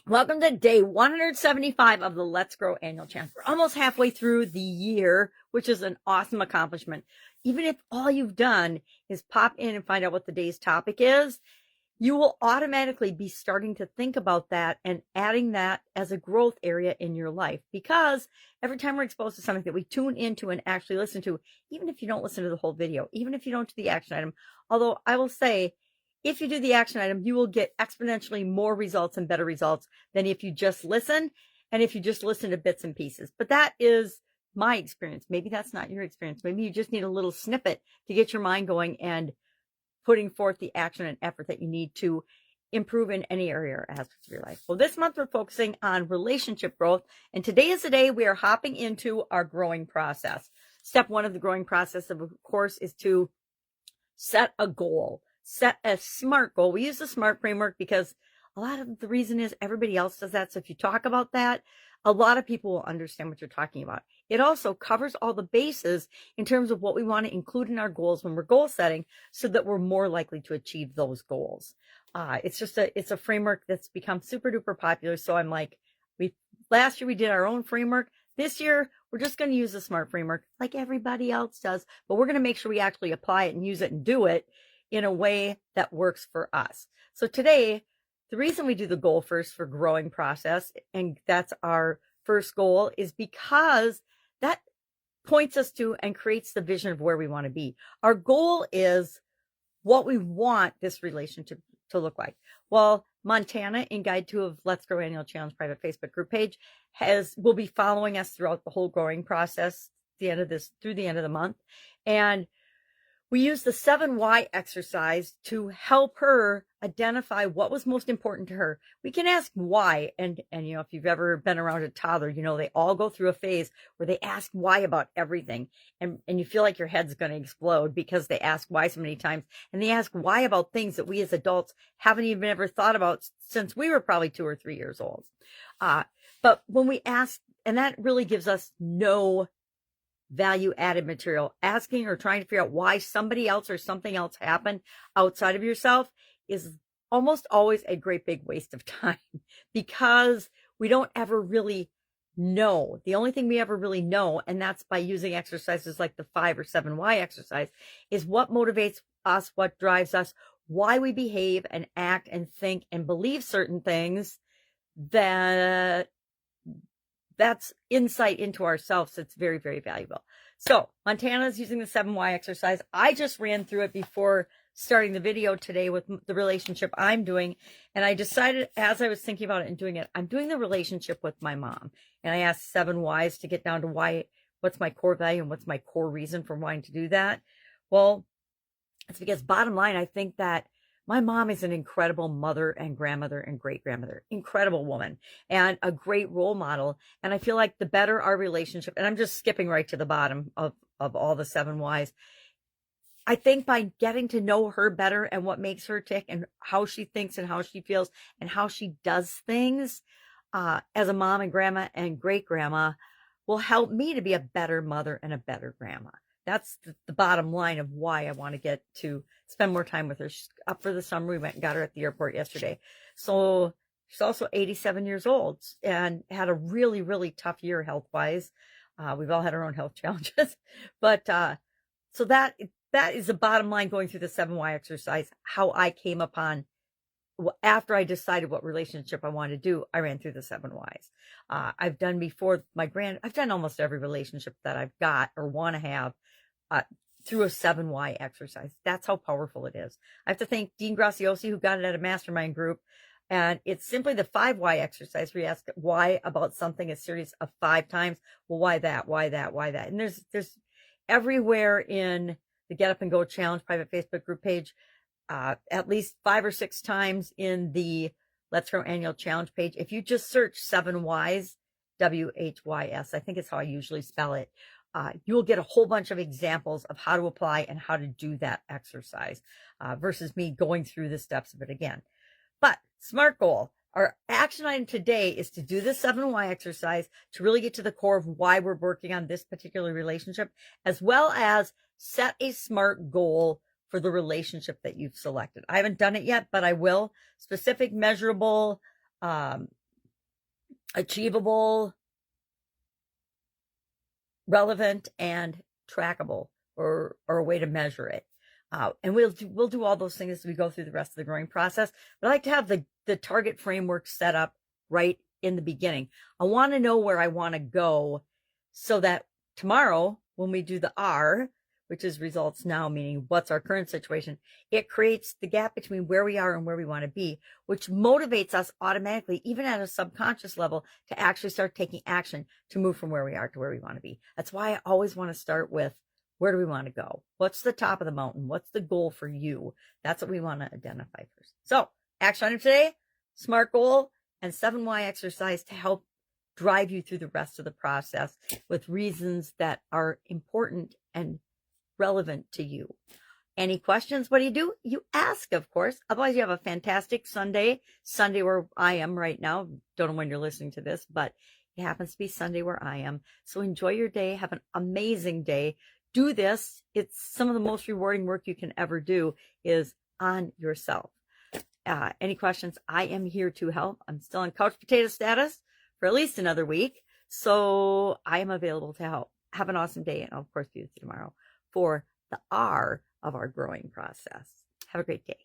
Welcome to day 175 of the Let's Grow Annual Challenge. We're almost halfway through the year, which is an awesome accomplishment. Even if all you've done is pop in and find out what the day's topic is, you will automatically be starting to think about that and adding that as a growth area in your life. Because every time we're exposed to something that we tune into and actually listen to, even if you don't listen to the whole video, even if you don't do the action item, although I will say, if you do the action item, you will get exponentially more results and better results than if you just listen and if you just listen to bits and pieces. But that is my experience. Maybe that's not your experience. Maybe you just need a little snippet to get your mind going and putting forth the action and effort that you need to improve in any area or aspect of your life. Well, this month we're focusing on relationship growth. And today is the day we are hopping into our growing process. Step one of the growing process, of course, is to set a goal. Set a SMART goal. We use the SMART framework because a lot of the reason is everybody else does that. So if you talk about that, a lot of people will understand what you're talking about. It also covers all the bases in terms of what we want to include in our goals when we're goal setting so that we're more likely to achieve those goals. It's a framework that's become super duper popular. So I'm like, last year we did our own framework. This year, we're just going to use the SMART framework like everybody else does, but we're going to make sure we actually apply it and use it and do it in a way that works for us. So today, the reason we do the goal first for growing process, and that's our first goal, is because that points us to and creates the vision of where we want to be. Our goal is what we want this relationship to look like. Well, Montana, in Guide 2 of Let's Grow Annual Challenge private Facebook group page, will be following us throughout the whole growing process through the end of the month. And we used the 7 why exercise to help her identify what was most important to her. We can ask why. And you know, if you've ever been around a toddler, you know, they all go through a phase where they ask why about everything. And you feel like your head's going to explode because they ask why so many times. And they ask why about things that we as adults haven't even ever thought about since we were probably 2 or 3 years old. But when we ask, and that really gives us no value added material. Asking or trying to figure out why somebody else or something else happened outside of yourself is almost always a great big waste of time because we don't ever really know. The only thing we ever really know, and that's by using exercises like the 5 or 7 why exercise, is what motivates us, what drives us, why we behave and act and think and believe certain things. That's insight into ourselves that's very, very valuable. So Montana's using the 7 why exercise. I just ran through it before starting the video today with the relationship I'm doing. And I decided, as I was thinking about it and doing it, I'm doing the relationship with my mom. And I asked 7 whys to get down to what's my core value and what's my core reason for wanting to do that. Well, it's because bottom line, I think that my mom is an incredible mother and grandmother and great-grandmother, incredible woman and a great role model. And I feel like the better our relationship, and I'm just skipping right to the bottom of all the 7 whys. I think by getting to know her better and what makes her tick and how she thinks and how she feels and how she does things as a mom and grandma and great-grandma will help me to be a better mother and a better grandma. That's the bottom line of why I want to get to spend more time with her. She's up for the summer. We went and got her at the airport yesterday. So she's also 87 years old and had a really, really tough year health-wise. We've all had our own health challenges. But so that is the bottom line going through the 7 why exercise, how I came upon, after I decided what relationship I wanted to do, I ran through the 7 whys. I've done before I've done almost every relationship that I've got or want to have through a 7 why exercise. That's how powerful it is. I have to thank Dean Graciosi, who got it at a mastermind group. And it's simply the 5 why exercise where you ask why about something a series of 5 times. Well, why that? Why that? Why that? And there's everywhere in the Get Up and Go Challenge private Facebook group page, at least 5 or 6 times in the Let's Grow Annual Challenge page. If you just search 7 whys, WHYS, I think it's how I usually spell it, you'll get a whole bunch of examples of how to apply and how to do that exercise versus me going through the steps of it again. But SMART goal, our action item today is to do the 7 why exercise to really get to the core of why we're working on this particular relationship, as well as set a SMART goal for the relationship that you've selected. I haven't done it yet, but I will. Specific, measurable, achievable, relevant, and trackable, or a way to measure it. And we'll do all those things as we go through the rest of the growing process. But I like to have the target framework set up right in the beginning. I want to know where I want to go so that tomorrow, when we do the R, which is results now, meaning what's our current situation, it creates the gap between where we are and where we want to be, which motivates us automatically, even at a subconscious level, to actually start taking action to move from where we are to where we want to be. That's why I always want to start with, where do we want to go? What's the top of the mountain? What's the goal for you? That's what we want to identify first. So, action item today, SMART goal and 7Y exercise to help drive you through the rest of the process with reasons that are important and relevant to you. Any questions? What do? You ask, of course. Otherwise, you have a fantastic Sunday where I am right now. Don't know when you're listening to this, but it happens to be Sunday where I am. So enjoy your day. Have an amazing day. Do this. It's some of the most rewarding work you can ever do is on yourself. Any questions? I am here to help. I'm still on couch potato status for at least another week. So I am available to help. Have an awesome day. And I'll, of course, be with you tomorrow for the R of our growing process. Have a great day.